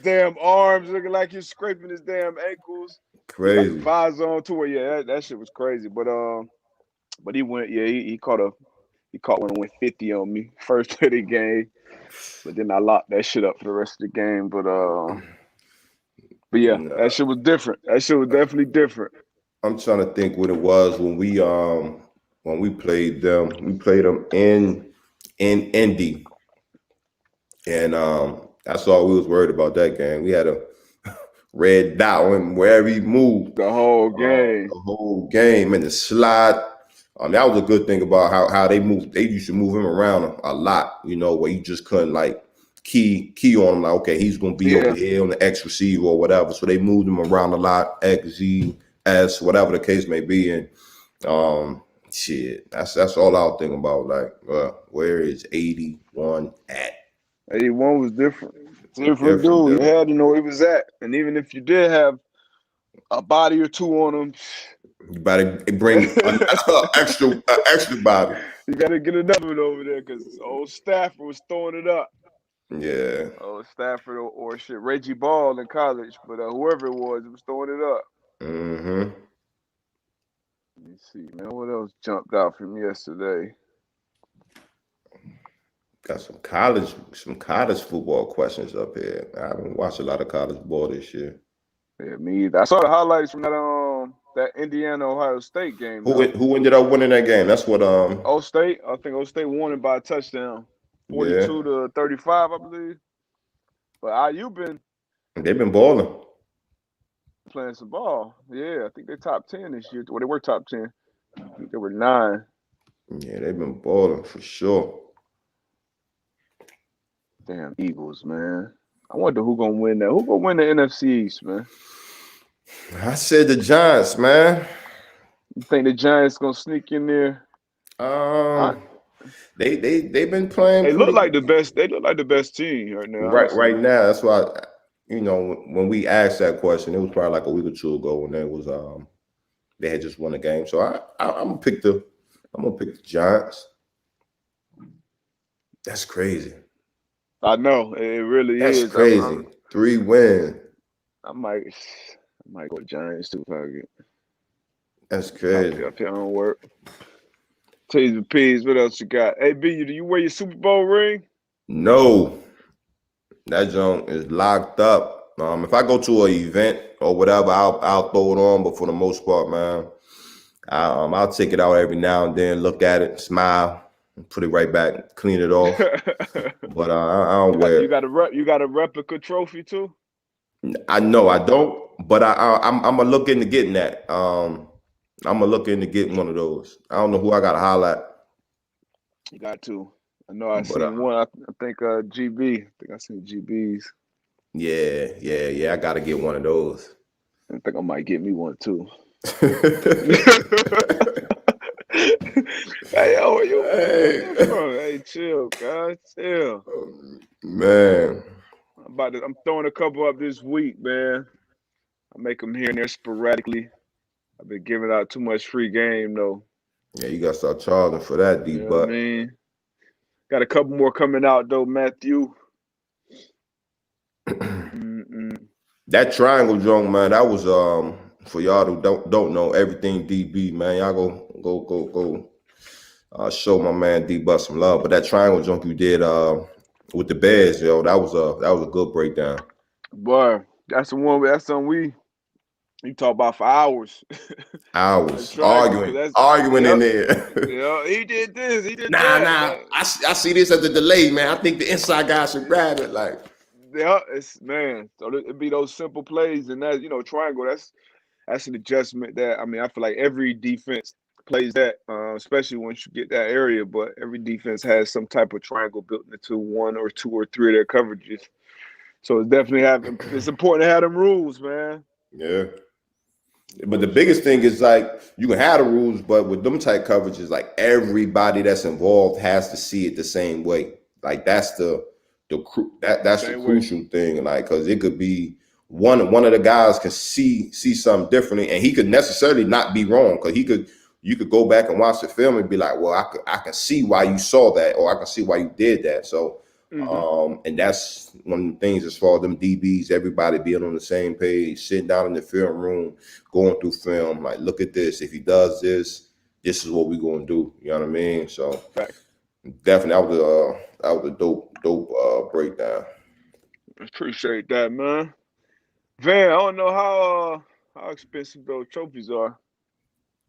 Damn arms looking like he's scraping his damn ankles. He got the Crazy. visor on too. Yeah, that shit was crazy. But he went. Yeah, he caught one and went 50 on me first play of the game. But then I locked that shit up for the rest of the game. But yeah, Nah, that shit was different. That shit was definitely different. I'm trying to think what it was when we played them. We played them in Indy, and that's all we was worried about that game. We had a red dot on wherever he moved. The whole game. The whole game and the slide. That was a good thing about how they moved. They used to move him around a lot, where you just couldn't like key on him. Like, okay, he's gonna be over here on the X receiver or whatever. So they moved him around a lot, X, Z, S, whatever the case may be. And shit, that's all I was thinking about. Like, where is 81 at? 81 was different. Different dude. You had to know where he was at. And even if you did have a body or two on him, you better bring an extra body. You got to get another one over there because old Stafford was throwing it up. Yeah. Old Stafford or shit. Reggie Ball in college, but whoever it was throwing it up. Mm-hmm. Let me see, man. What else jumped out from yesterday? Got some college football questions up here. I haven't watched a lot of college ball this year. Yeah, me either. I saw the highlights from that Indiana Ohio State game. Who ended up winning that game? That's what I think O State won it by a touchdown. Yeah, 42 to 35, I believe. But IU been they've been balling. playing some ball. Yeah, I think they're top 10 this year. Well, they were top 10. I think they were 9. Yeah, they've been balling for sure. Damn Eagles, man. I wonder who gonna win that. Who gonna win the NFC East, man? I said the Giants, man. You think the Giants gonna sneak in there? I, They've been playing they look pretty like the best. They look like the best team right now, right honestly. now. That's why when we asked that question, it was probably like a week or two ago when they had just won a game. So I'm gonna pick the Giants. That's crazy. I know it really That's is. crazy. 3 wins. I might go Giants too if I get That's top crazy. up here on work. T's and P's. What else you got? Hey B, do you wear your Super Bowl ring? No, that junk is locked up. If I go to an event or whatever, I'll throw it on. But for the most part, man, I'll take it out every now and then, look at it, smile, and put it right back, clean it off. But I don't wear You it. got a you got a replica trophy too? I know I don't, but I'm gonna look into getting that. I'm gonna look into getting one of those. I don't know who I got to holler at, You got to. I know I but seen one. I think GB. I think I seen GB's. yeah, I got to get one of those. I think I might get me one too. Hey, yo, where you Hey, from? Hey, chill, guys, chill. man. I'm throwing a couple up this week, man. I make them here and there sporadically. I've been giving out too much free game though. Yeah, you got to start charging for that, You D. know what I But mean? Got a couple more coming out though, Matthew. Mm-mm. that triangle joint, man, that was for y'all who don't know everything DB, man. Y'all go show my man D Bus some love. But that triangle junk you did with the Bears, yo, that was a good breakdown. Boy, that's the one. That's something we talk about for hours. That Hours triangle, cause arguing, that's arguing in yep. there. Yeah, he did this, he did Nah, that. nah. I see this as a delay, man. I think the inside guy should grab it. Like, Yeah, it's man. So it be those simple plays, and that triangle. That's an adjustment that I feel like every defense plays that, especially once you get that area. But every defense has some type of triangle built into one or two or three of their coverages. So it's important to have them rules, man. yeah. But the biggest thing is like you can have the rules, but with them type coverages, like everybody that's involved has to see it the same way. Like that's that's the Same way. crucial thing. Like because it could be one of the guys can see something differently, and he could necessarily not be wrong because you could go back and watch the film and be like, well, I can see why you saw that, or I can see why you did that. So Mm-hmm. and that's one of the things as far as them DBs, everybody being on the same page, sitting down in the film room, going through film, like, look at this. If he does this, this is what we're gonna do. You know what I mean? So Fact. definitely that was a dope breakdown. Appreciate that, man. Van, I don't know how expensive those trophies are.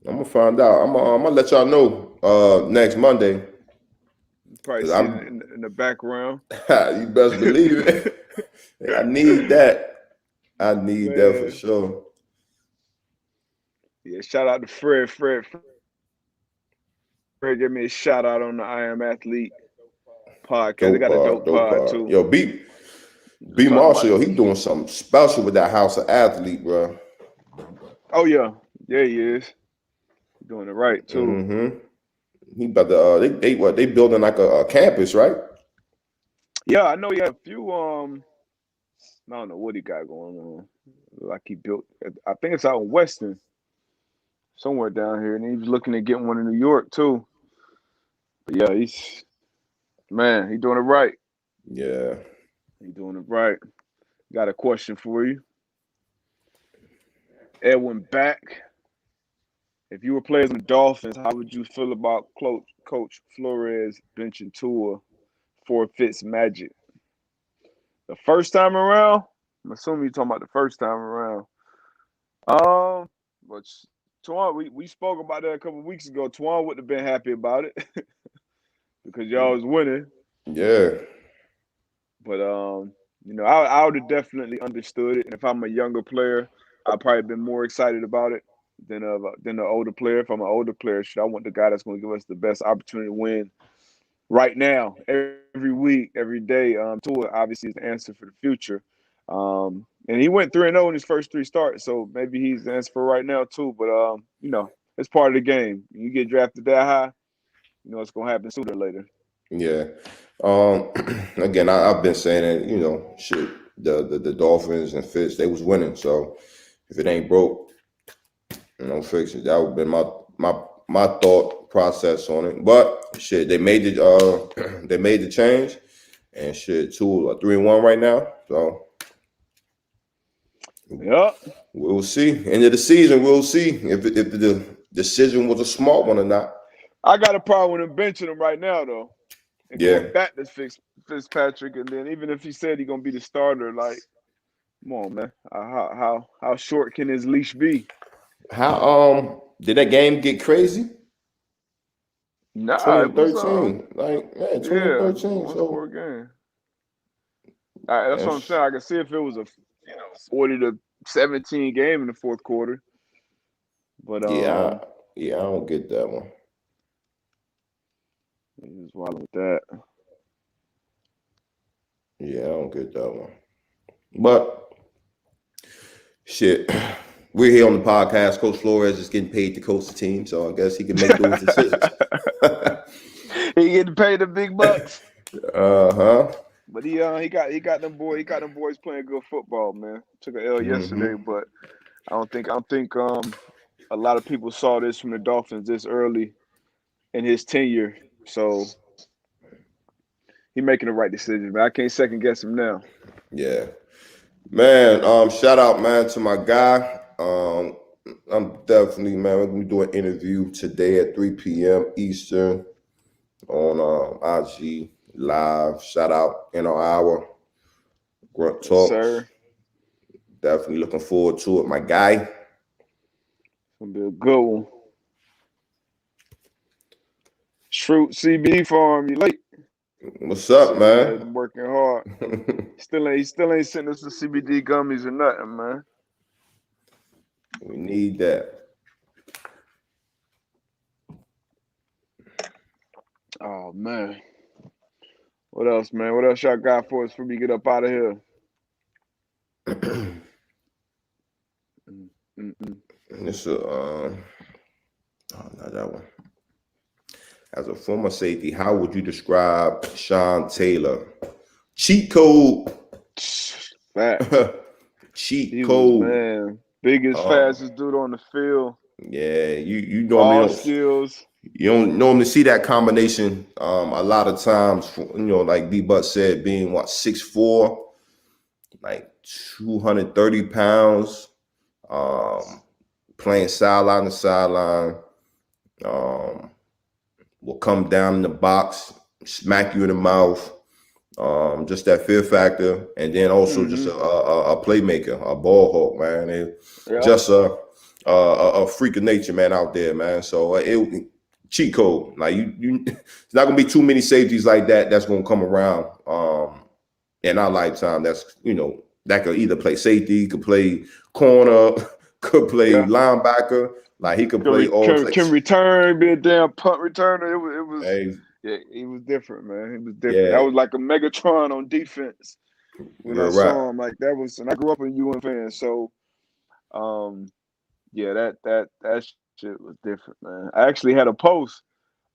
I'm gonna find out. I'm gonna let y'all know next Monday. You probably Cause see it I'm in the background. you best believe it. I need that. I need that for Man, sure. yeah. Shout out to Fred. Fred gave me a shout out on the I Am Athlete podcast. They got a dope Dope pod part. too. Yo, We was B talking about Marshall, it. yo, he doing something special with that house of athlete, bro. Oh yeah, he is doing it right too. Mm-hmm. He about to they building like a campus, right? Yeah, I know he had a few. I don't know what he got going on. Like he built, I think it's out in Weston, somewhere down here, and he was looking at getting one in New York too. But yeah, he doing it right. Yeah. He doing it right. Got a question for you, Edwin Back. If you were playing the Dolphins, how would you feel about Coach Flores benching Tua for Fitz Magic? The first time around, I'm assuming you're talking about the first time around. But Twan, we spoke about that a couple of weeks ago. Twan wouldn't have been happy about it because y'all was winning. Yeah. But I would have definitely understood it. And if I'm a younger player, I'd probably been more excited about it than the older player. If I'm an older player, I want the guy that's going to give us the best opportunity to win right now, every week, every day. Tua obviously is the answer for the future. And he went 3-0 in his first three starts, so maybe he's the answer for right now too. But it's part of the game. You get drafted that high, it's gonna happen sooner or later. Yeah. Again, I've been saying it, shit, the Dolphins and Fitz, they was winning. So if it ain't broke, fix it. That would have been my thought process on it. But shit, they made they made the change, and shit, 3-1 right now. So Yep. we'll see. End of the season, we'll see if the decision was a smart one or not. I got a problem with him benching him right now though, and Yeah. going back to Fitzpatrick, and then even if he said he's gonna be the starter, like, come on, man, how short can his leash be? How did that game get crazy? Nah, it was 2013. Like, yeah, yeah, 2013. one So score game. That's what I'm saying. I can see if it was a 40-17 game in the fourth quarter, but yeah, I don't get that one. he was wild with that. Yeah, I don't get that one. But shit, we're here on the podcast. Coach Flores is getting paid to coach the team, so I guess he can make those decisions. He getting paid the big bucks. Uh-huh. But he got them boys playing good football, man. Took an L yesterday, Mm-hmm. but I don't think a lot of people saw this from the Dolphins this early in his tenure. So he making the right decision, man. I can't second guess him now. Yeah. Man, shout out, man, to my guy. I'm definitely, man, we're gonna do an interview today at 3 p.m. Eastern on IG Live. Shout out in our hour. Grunt Yes, Talks. sir. Definitely looking forward to it, my guy. It's gonna be a good one. Shroot CBD Farm, you late. What's up, Said man? I'm working hard. He still ain't sending us the CBD gummies or nothing, man. We need that. Oh man. What else, man? What else y'all got for us before we get up out of here? Mm-mm. It's not that one. As a former safety, how would you describe Sean Taylor? Cheat code. Facts. Cheat He was, code. man, biggest, fastest dude on the field. Yeah, you normally All don't skills. you don't normally see that combination. A lot of times, like B Butt said, being 6'4", like 230 pounds, playing sideline to sideline, will come down in the box, smack you in the mouth. Just that fear factor, and then also just a playmaker, a ball hawk, man. Yeah. Just a freak of nature, man, out there, man. So it cheat code. Like it's not gonna be too many safeties like that that's gonna come around in our lifetime. That's that could either play safety, could play corner, could play Yeah. linebacker. Like he could play all Can places. return, be a damn punt returner. It was Hey, yeah, he was different, man. He was different. That yeah, was like a Megatron on defense. When I you're right. saw him, like that was, and I grew up a UN fan, so yeah, that shit was different, man. I actually had a post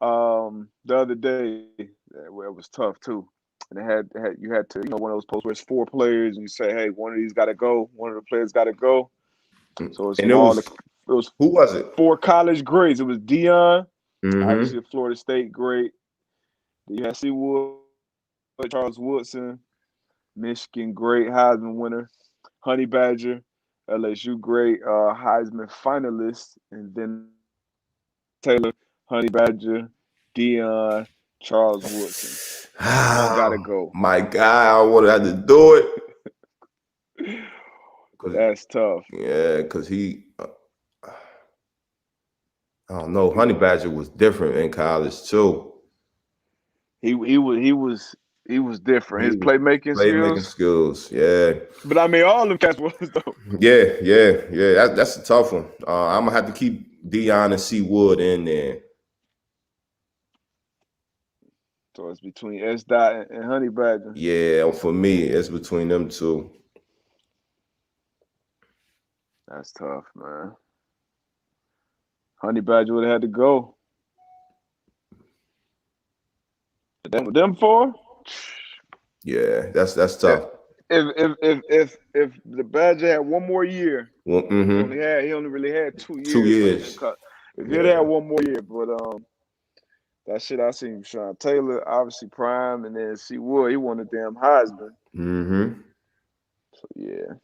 the other day where it was tough too. And you had to, one of those posts where it's four players and you say, hey, one of these gotta go, one of the players gotta go. So it's And from it was who was it? 4 college grades. It was Dion, Mm-hmm. obviously a Florida State great. Then you had Seawood, Charles Woodson, Michigan great, Heisman winner, Honey Badger, LSU great, Heisman finalist, and then Taylor, Honey Badger, Dion, Charles Woodson. One gotta go. My guy, I would have had to do it. Cause That's tough. yeah, cause I don't know. Honey Badger was different in college too. He was different. His He was playmaking playmaking skills. skills. Yeah. But I mean, all them cats was though. Yeah. That's a tough one. I'm gonna have to keep Dion and C Wood in there. So it's between S. Dot and Honey Badger. Yeah, for me, it's between them two. That's tough, man. Honey Badger would have had to go. Them four. Yeah, that's tough. If the Badger had one more year, Well, he only really had 2 years. 2 years. If he'd had one more year, but that shit I seen Sean Taylor, obviously prime, and then C Wood, he won the damn Heisman. So yeah.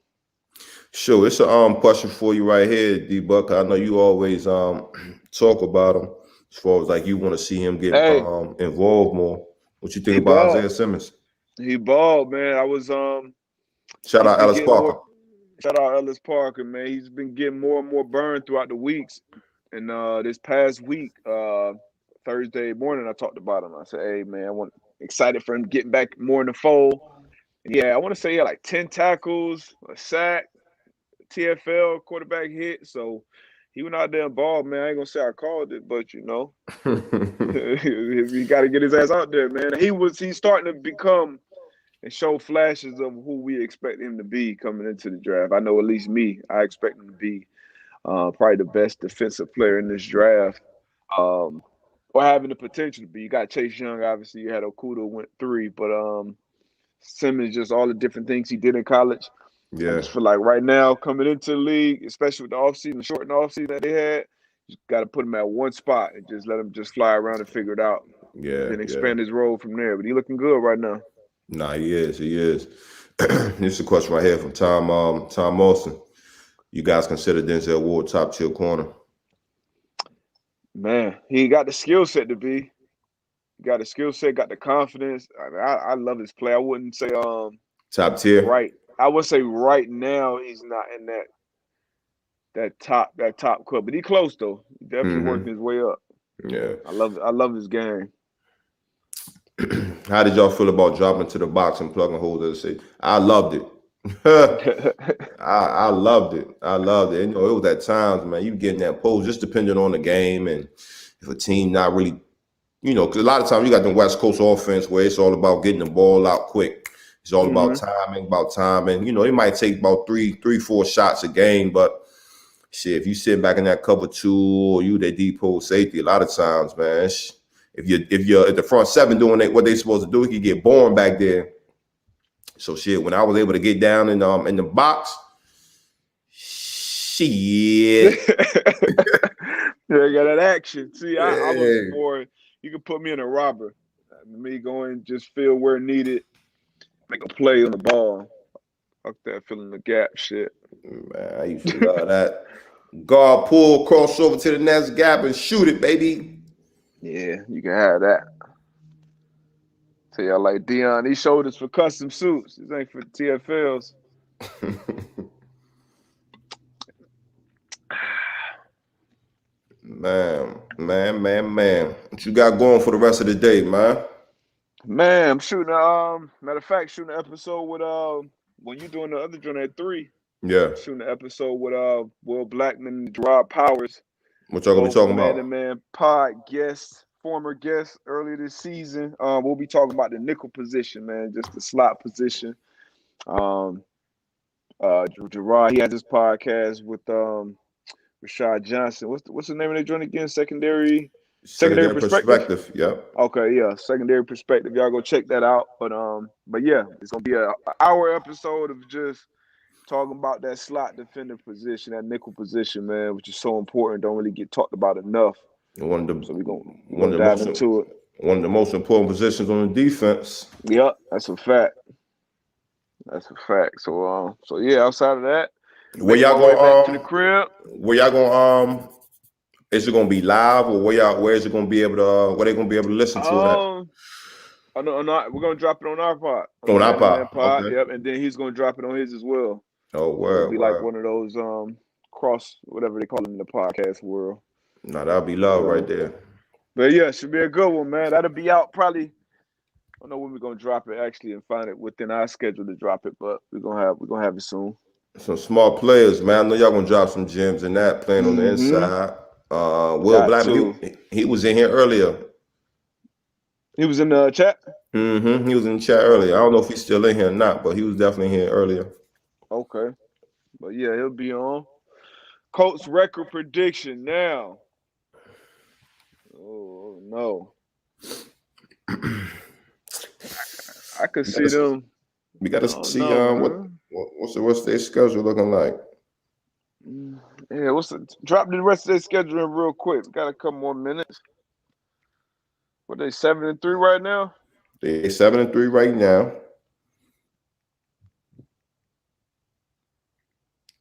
Sure, it's a question for you right here, D Buck. I know you always talk about him as far as like you want to see him get involved more. What you think about Isaiah Simmons? He balled, man. I was shout out Ellis Parker. Shout out Ellis Parker, man. He's been getting more and more burned throughout the weeks. And this past week, Thursday morning, I talked about him. I said, "Hey, man, I'm excited for him getting back more in the fold." And yeah, I want to say he had like 10 tackles, a sack, TFL, quarterback hit. So he went out there and balled, man. I ain't gonna say I called it, but you know, he got to get his ass out there, man. He's starting to become and show flashes of who we expect him to be coming into the draft. I know at least me, I expect him to be probably the best defensive player in this draft, or having the potential to be. You got Chase Young, obviously. You had Okuda went 3, but Simmons, just all the different things he did in college. Yeah. I just feel like right now, coming into the league, especially with the offseason, the shortened offseason that they had, you got to put him at one spot and just let him just fly around and figure it out. Yeah. Then expand his role from there. But he looking good right now. Nah, he is. This is a question right here from Tom Austin. You guys consider Denzel Ward top tier corner? Man, he got the skill set to be. Got the skill set, got the confidence. I love his play. I wouldn't say top tier. Right. I would say right now he's not in that top club, but he close though. He definitely working his way up. Yeah. I love his game. How did y'all feel about dropping to the box and plugging holes? I loved it. I loved it. You know, it was at times, man, you getting that pose just depending on the game and if a team not really, you know, because a lot of times you got the West Coast offense where it's all about getting the ball out quick. It's all about timing. You know, it might take about three, 4 shots a game, but shit, if you sit back in that cover 2 or you that deep post safety, a lot of times, man, if you're at the front 7 doing what they supposed to do, you can get born back there. So shit, when I was able to get down in the box, shit. Yeah, got that action. See, I was more. You can put me in a robber. Me going just feel where needed, make a play on the ball. Fuck that filling the gap shit. Man, I used to love that. Guard pull, cross over to the next gap and shoot it, baby. Yeah, you can have that. Tell y'all like Dion, these shoulders for custom suits. This ain't for TFLs. Man. What you got going for the rest of the day, man? Man, I'm shooting matter of fact, shooting an episode with when you doing the other joint at 3. Yeah. Shooting an episode with Will Blackman and Gerard Powers. What y'all gonna be talking about? Man pod guest, former guest earlier this season. We'll be talking about the nickel position, man, just the slot position. Gerard, he has his podcast with Rashad Johnson. What's the name of the joint again? Secondary perspective. Yeah. Okay, yeah, secondary perspective. Y'all go check that out. But yeah, it's gonna be an hour episode of just talking about that slot defender position, that nickel position, man, which is so important. Don't really get talked about enough. So we're gonna dive into it. One of the most important positions on the defense. Yep, that's a fact. So yeah, outside of that, where y'all going back to the crib? Where y'all going is it gonna be live or where is it gonna be able to where they gonna be able to listen to that? We're gonna drop it on our pod. On our pod. Okay. Yep, and then he's gonna drop it on his as well. Oh, word. It'll be like one of those cross, whatever they call them in the podcast world. No, that'll be love right there. But yeah, it should be a good one, man. That'll be out probably don't know when we're gonna drop it actually and find it within our schedule to drop it, but we're gonna have it soon. Some smart players, man. I know y'all gonna drop some gems in that playing on the inside. Will Got Blackman, to. he was in here earlier. He was in the chat. He was in the chat earlier. I don't know if he's still in here or not, but he was definitely here earlier. Okay, but yeah, he'll be on. Colts record prediction now. Oh no, I could see them. We gotta Oh see no, man. what's their schedule looking like. Yeah, drop the rest of their schedule in real quick. We got a couple more minutes. What they 7-3 right now? They're 7-3 right now.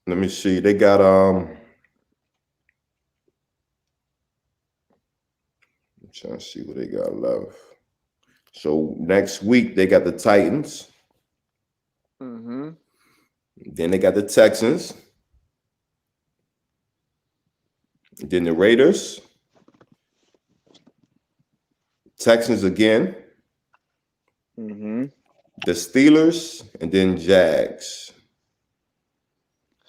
Let me see. They got I'm trying to see what they got left. So next week they got the Titans. Then they got the Texans. Then the Raiders. Texans again. The Steelers and then Jags.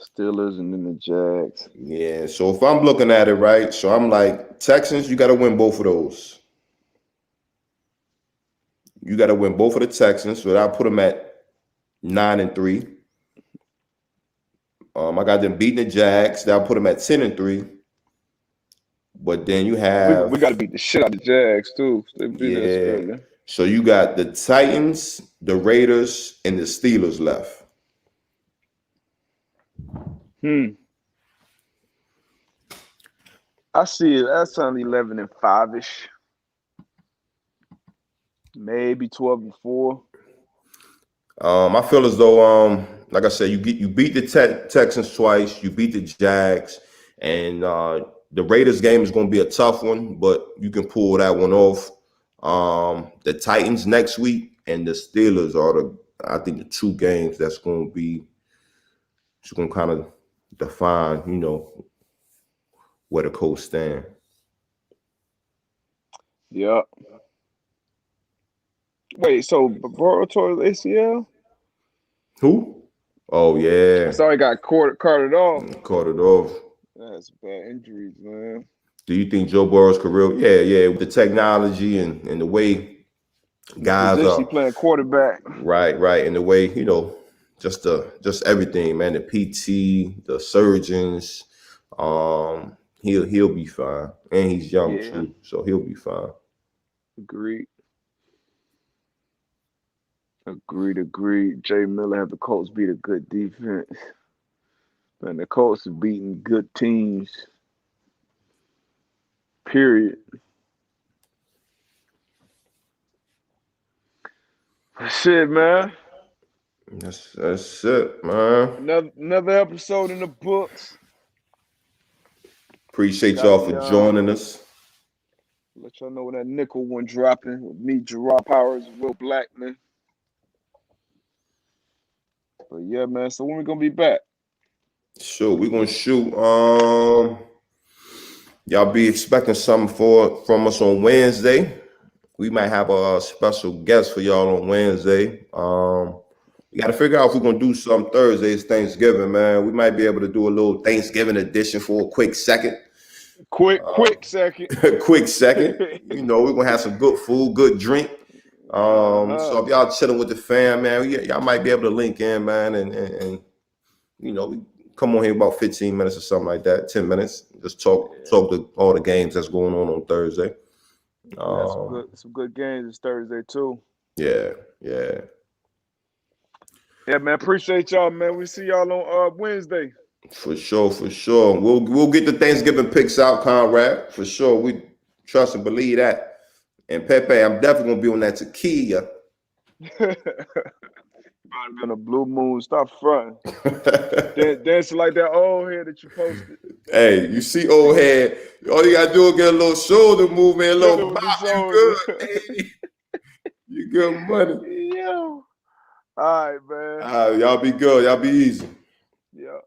Steelers and then the Jags. Yeah, so if I'm looking at it right, so I'm like, Texans, you got to win both of those. You got to win both of the Texans, so I'll put them at 9-3. I got them beating the Jags. That'll put them at 10-3. But then you have we got to beat the shit out of the Jags too. They beat us yeah. early. So you got the Titans, the Raiders, and the Steelers left. I see it. That's on 11-5-ish. Maybe 12-4. I feel as though, like I said, you beat the Texans twice, you beat the Jags, and the Raiders game is going to be a tough one, but you can pull that one off. The Titans next week and the Steelers are I think the two games that's going to be, it's going to kind of define, where the Colts stand. Yeah. Wait, so Burrow tore his ACL? Who? Oh yeah. I saw he got carted off. Caught it off. That's bad injuries, man. Do you think Joe Burrow's career? Yeah, with the technology and the way guys are playing quarterback. Right, and the way just everything, man. The PT, the surgeons, he'll be fine, and he's young too, so he'll be fine. Agreed. Jay Miller had the Colts beat a good defense. Man, the Colts have beaten good teams. Period. Shit, man. That's it, man. Another episode in the books. Appreciate y'all for joining us. Let y'all know when that nickel one dropping with me, Gerard Powers, Will Blackman. But yeah, man. So when we gonna be back? Sure, we're gonna shoot. Y'all be expecting something from us on Wednesday. We might have a special guest for y'all on Wednesday. We got to figure out if we're gonna do something Thursday. It's Thanksgiving, man. We might be able to do a little Thanksgiving edition for a quick second. Quick second. Quick second. We're gonna have some good food, good drink. So if y'all chilling with the fam, man, y'all might be able to link in, man, and come on here about 15 minutes or something like that, 10 minutes. Just talk to all the games that's going on Thursday. Some good games this Thursday too. Yeah. Yeah, man. Appreciate y'all, man. We see y'all on Wednesday. For sure. We'll get the Thanksgiving picks out, Conrad. For sure. We trust and believe that. And Pepe, I'm definitely gonna be on that tequila. On a blue moon, stop fronting. Dancing like that old head that you posted. Hey, you see old head? All you gotta do is get a little shoulder movement, a little bop. You good, baby. You good money. Yo. All right, man. Y'all be good. Y'all be easy. Yeah.